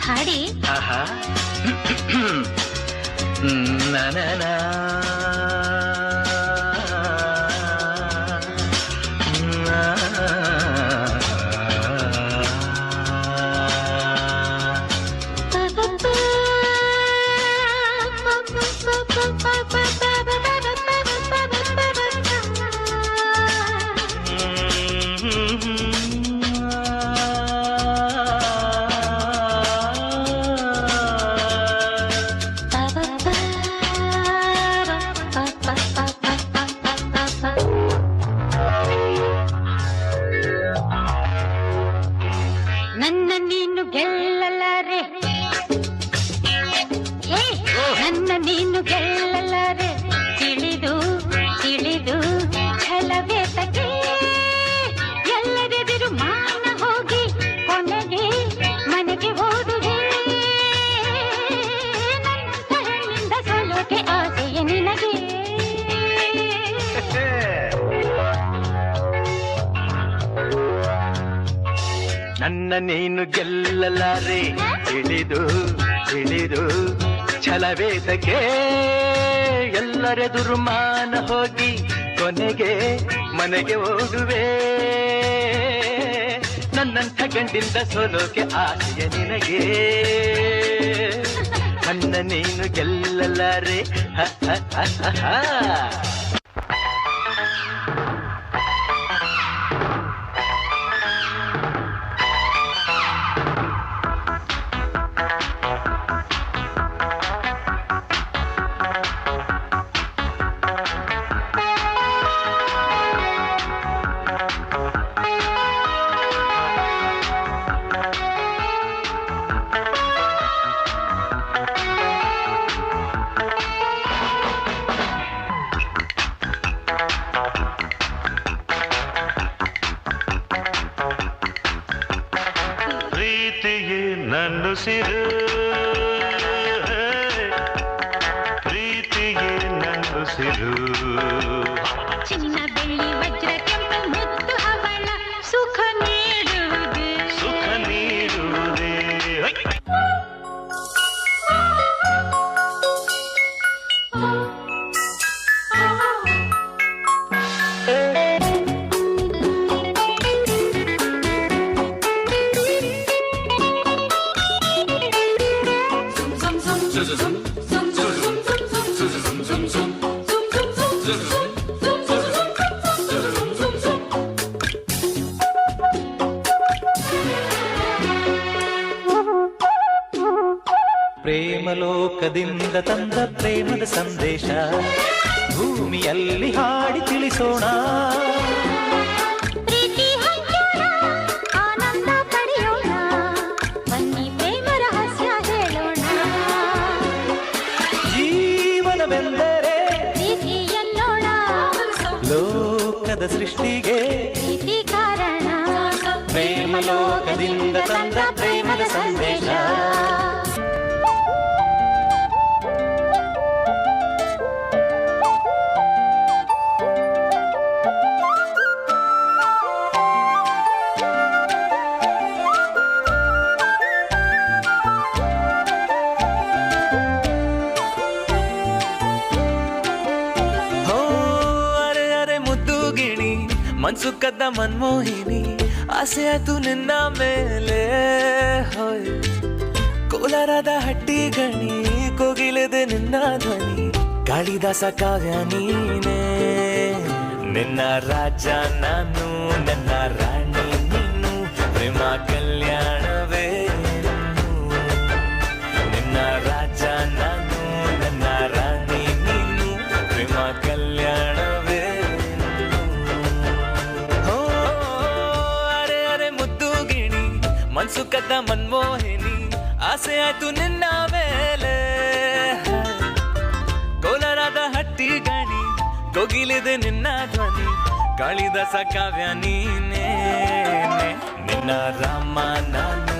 ಹಾಡಿ ನನ್ನ ನೀನು ಗೆಲ್ಲಲಾರೆ, ನನ್ನ ನೀನು ಗೆಲ್ಲಲಾರೆ, ತಿಳಿದು ತಿಳಿದು ಛಲವೇ ತಗೆ ಎಲ್ಲರೆದುರು ಮಾನ ಹೋಗಿ ಕೊನೆಗೆ ಮನೆಗೆ ಓದುವೆ. ನನ್ನ ಹೆಣ್ಣಿಂದ ಸೋಲೋಕೆ ಆಸೆಯ ನಿನಗೆ. ನನ್ನ ನೀನು ಗೆಲ್ಲಲಾರೆ, ತಿಳಿದು ತಿಳಿದು ಛಲವೇದಕ್ಕೆ ಎಲ್ಲರೆದುರು ಮಾನ ಹೋಗಿ ಕೊನೆಗೆ ಮನೆಗೆ ಓಡುವೆ. ನನ್ನಂಥ ಗಂಡಿಂದ ಸೋಲೋಕೆ ಆಸೆಯ ನಿನಗೆ. ನನ್ನ ನೀನು ಗೆಲ್ಲಲಾರೆ. ಪ್ರೀತಿಯೇ ನನ್ನುಸಿರು, ಪ್ರೀತಿಯೇ ನನ್ನುಸಿರು. ಚಿನ್ನ ಬೆಳ್ಳಿ ವಜ್ರ ಕೆಂಪು ಮುತ್ತು ಅವಳ ಸುಖ ನೀಡುವುದೇ, ಸುಖ ನೀಡುವುದೇ. ಪ್ರೇಮಲೋಕದಿಂದ ತಂದ ಪ್ರೇಮದ ಸಂದೇಶ ಭೂಮಿಯಲ್ಲಿ ಹಾಡಿ ತಿಳಿಸೋಣ. ಪ್ರೀತಿ ಹಂಚೋಣ, ಆನಂದ ಪಡೆಯೋಣ, ಬನ್ನಿ ಪ್ರೇಮ ರಹಸ್ಯ ಹೇಳೋಣ. ಜೀವನವೆಂದರೆ ಪ್ರೀತಿ ಎನ್ನೋಣ, ಲೋಕದ ಸೃಷ್ಟಿಗೆ ಪ್ರೀತಿ ಕಾರಣ. ಪ್ರೇಮಲೋಕದಿಂದ ತಂದ ಪ್ರೇಮದ ಸಂದೇಶ. ಮನ್ಸು ಕದ್ದ ಮನ್ಮೋಹಿನಿ, ಆಸೆ ಆಯ್ತು ನಿನ್ನ ಮೇಲೆ. ಹೋಯ್ ಕೋಲಾರದ ಹಟ್ಟಿ ಗಣಿ, ಕೋಗಿಲೆದೆ ನಿನ್ನ ಧ್ವನಿ, ಕಾಳಿದಾಸ ಕಾವ್ಯ ನೀನೇ. ನಿನ್ನ ರಾಜ ನಾನು, ನನ್ನ ರಾಣಿ ನೀನು, ಪ್ರೇಮ ಕಲ್ಯಾಣವೇ ನಿನ್ನ ರಾಜ ನಾನು, ನನ್ನ ರಾಣಿ ನೀನು, ಪ್ರೇಮ ಕಲ್ಯಾಣವೇ. ಮನ್ಸು ಕದ್ದ ಮನ್ಮೋಹಿನಿ, ಆಸೆ ಆಯ್ತು ನಿನ್ನ ಮೇಲೆ. ಕೋಲಾರದ ಹಟ್ಟಿ ಗಣಿ, ಕೋಗಿಲಿದೆ ನಿನ್ನ ಧ್ವನಿ, ಕಾಳಿದಾಸ ಕಾವ್ಯ ನೀನೇ. ನಿನ್ನ ರಾಮ ನಾನು,